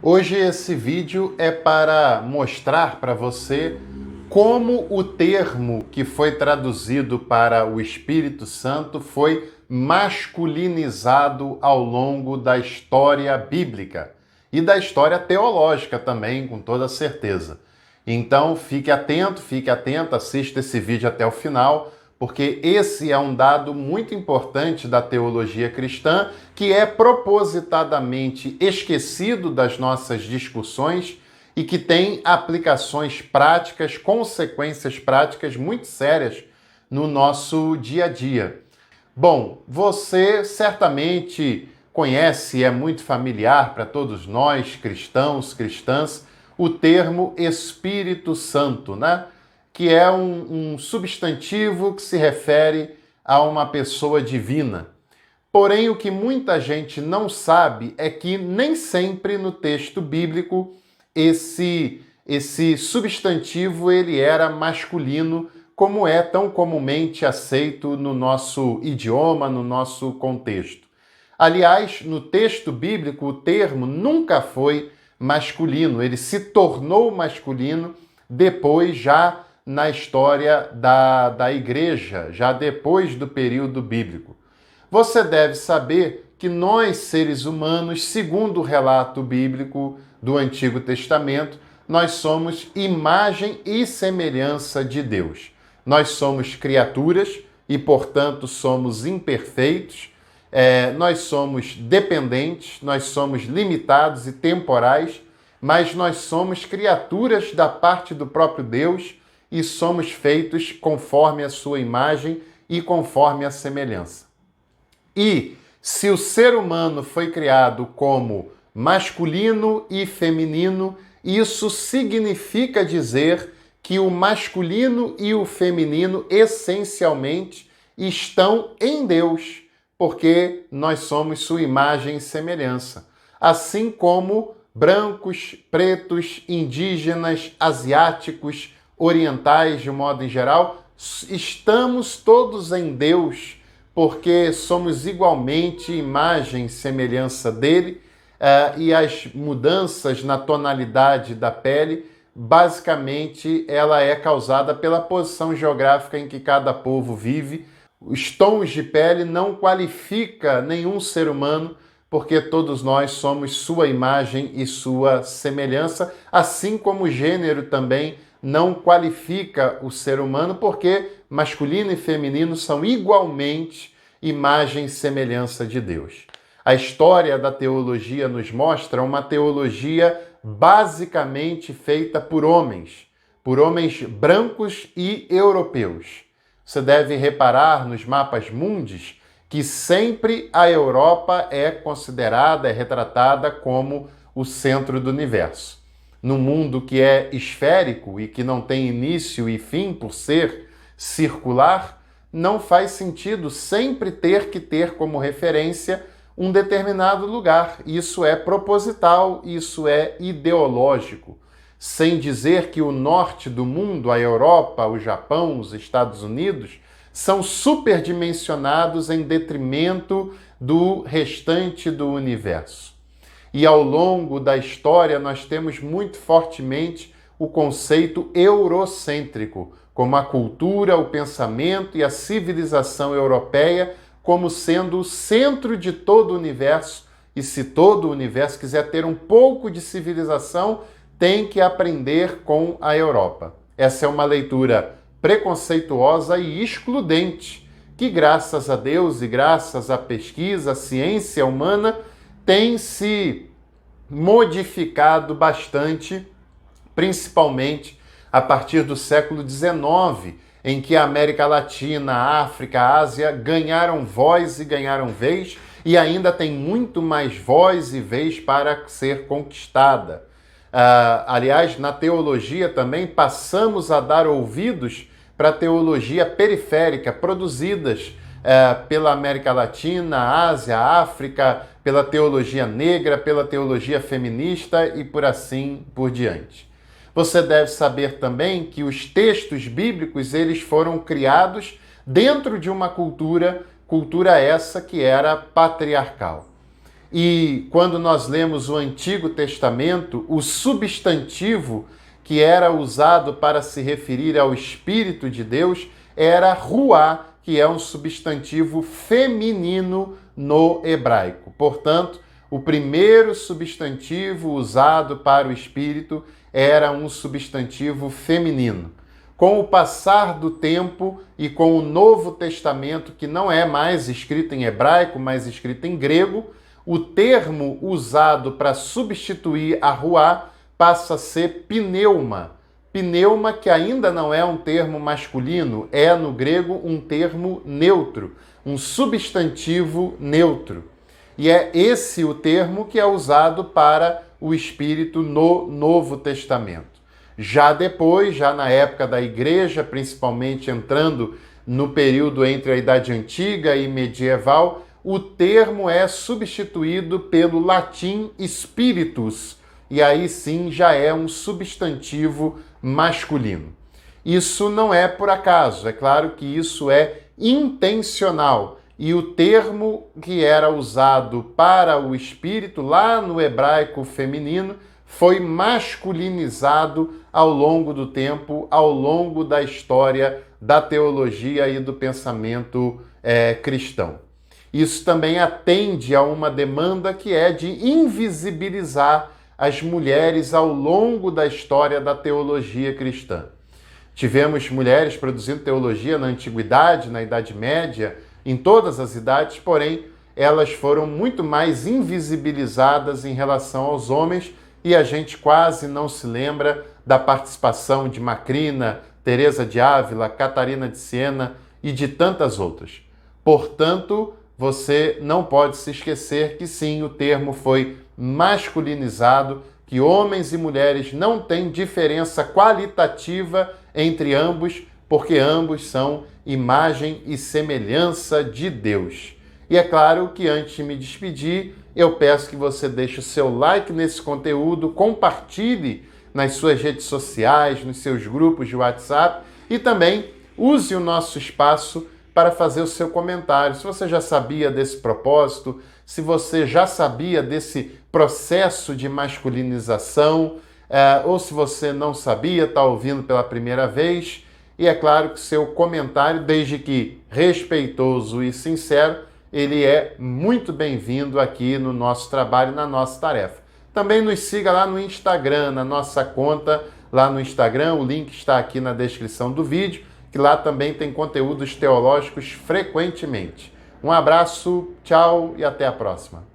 Hoje esse vídeo é para mostrar para você como o termo que foi traduzido para o Espírito Santo foi masculinizado ao longo da história bíblica e da história teológica também, com toda certeza. Então fique atento, assista esse vídeo até o final, porque esse é um dado muito importante da teologia cristã que é propositadamente esquecido das nossas discussões e que tem aplicações práticas, consequências práticas muito sérias no nosso dia a dia. Bom, você certamente conhece, é muito familiar para todos nós, cristãos, cristãs, o termo Espírito Santo, né? Que é um substantivo que se refere a uma pessoa divina. Porém, o que muita gente não sabe é que nem sempre no texto bíblico esse substantivo ele era masculino, como é tão comumente aceito no nosso idioma, no nosso contexto. Aliás, no texto bíblico, o termo nunca foi masculino, ele se tornou masculino depois, já na história da igreja, já depois do período bíblico. Você deve saber que nós, seres humanos, segundo o relato bíblico do Antigo Testamento, nós somos imagem e semelhança de Deus. Nós somos criaturas e, portanto, somos imperfeitos, nós somos dependentes, nós somos limitados e temporais, mas nós somos criaturas da parte do próprio Deus e somos feitos conforme a sua imagem e conforme a semelhança. E se o ser humano foi criado como masculino e feminino, isso significa dizer que o masculino e o feminino essencialmente estão em Deus, porque nós somos sua imagem e semelhança. Assim como brancos, pretos, indígenas, asiáticos, orientais, de modo em geral, estamos todos em Deus, porque somos igualmente imagem e semelhança dele, e as mudanças na tonalidade da pele, basicamente, ela é causada pela posição geográfica em que cada povo vive. Os tons de pele não qualifica nenhum ser humano, porque todos nós somos sua imagem e sua semelhança, assim como o gênero também não qualifica o ser humano, porque masculino e feminino são igualmente imagem e semelhança de Deus. A história da teologia nos mostra uma teologia basicamente feita por homens brancos e europeus. Você deve reparar nos mapas mundis que sempre a Europa é considerada, é retratada como o centro do universo. No mundo que é esférico e que não tem início e fim por ser circular, não faz sentido sempre ter como referência um determinado lugar. Isso é proposital, isso é ideológico. Sem dizer que o norte do mundo, a Europa, o Japão, os Estados Unidos, são superdimensionados em detrimento do restante do universo. E ao longo da história nós temos muito fortemente o conceito eurocêntrico, como a cultura, o pensamento e a civilização europeia como sendo o centro de todo o universo. E se todo o universo quiser ter um pouco de civilização, tem que aprender com a Europa. Essa é uma leitura preconceituosa e excludente, que graças a Deus e graças à pesquisa, à ciência humana, tem se modificado bastante, principalmente a partir do século XIX, em que a América Latina, a África, a Ásia ganharam voz e ganharam vez, e ainda tem muito mais voz e vez para ser conquistada. Aliás, na teologia também passamos a dar ouvidos para a teologia periférica, produzidas pela América Latina, Ásia, África, pela teologia negra, pela teologia feminista e por assim por diante. Você deve saber também que os textos bíblicos eles foram criados dentro de uma cultura essa que era patriarcal. E quando nós lemos o Antigo Testamento, o substantivo que era usado para se referir ao Espírito de Deus era ruá, que é um substantivo feminino no hebraico. Portanto, o primeiro substantivo usado para o Espírito era um substantivo feminino. Com o passar do tempo e com o Novo Testamento, que não é mais escrito em hebraico, mas escrito em grego, o termo usado para substituir a ruá passa a ser pneuma. Pneuma, que ainda não é um termo masculino, é no grego um termo neutro, um substantivo neutro. E é esse o termo que é usado para o Espírito no Novo Testamento. Já depois, já na época da Igreja, principalmente entrando no período entre a Idade Antiga e medieval, o termo é substituído pelo latim spiritus, e aí sim já é um substantivo masculino. Isso não é por acaso, é claro que isso é intencional, e o termo que era usado para o espírito lá no hebraico feminino foi masculinizado ao longo do tempo, ao longo da história da teologia e do pensamento cristão. Isso também atende a uma demanda que é de invisibilizar as mulheres ao longo da história da teologia cristã. Tivemos mulheres produzindo teologia na Antiguidade, na Idade Média, em todas as idades, porém, elas foram muito mais invisibilizadas em relação aos homens e a gente quase não se lembra da participação de Macrina, Teresa de Ávila, Catarina de Siena e de tantas outras. Portanto, você não pode se esquecer que sim, o termo foi masculinizado, que homens e mulheres não têm diferença qualitativa entre ambos, porque ambos são imagem e semelhança de Deus. E é claro que antes de me despedir, eu peço que você deixe o seu like nesse conteúdo, compartilhe nas suas redes sociais, nos seus grupos de WhatsApp e também use o nosso espaço para fazer o seu comentário. Se você já sabia desse propósito, se você já sabia desse processo de masculinização, ou se você não sabia, está ouvindo pela primeira vez. E é claro que seu comentário, desde que respeitoso e sincero, ele é muito bem-vindo aqui no nosso trabalho, na nossa tarefa. Também nos siga lá no Instagram, na nossa conta lá no Instagram, o link está aqui na descrição do vídeo, que lá também tem conteúdos teológicos frequentemente. Um abraço, tchau e até a próxima.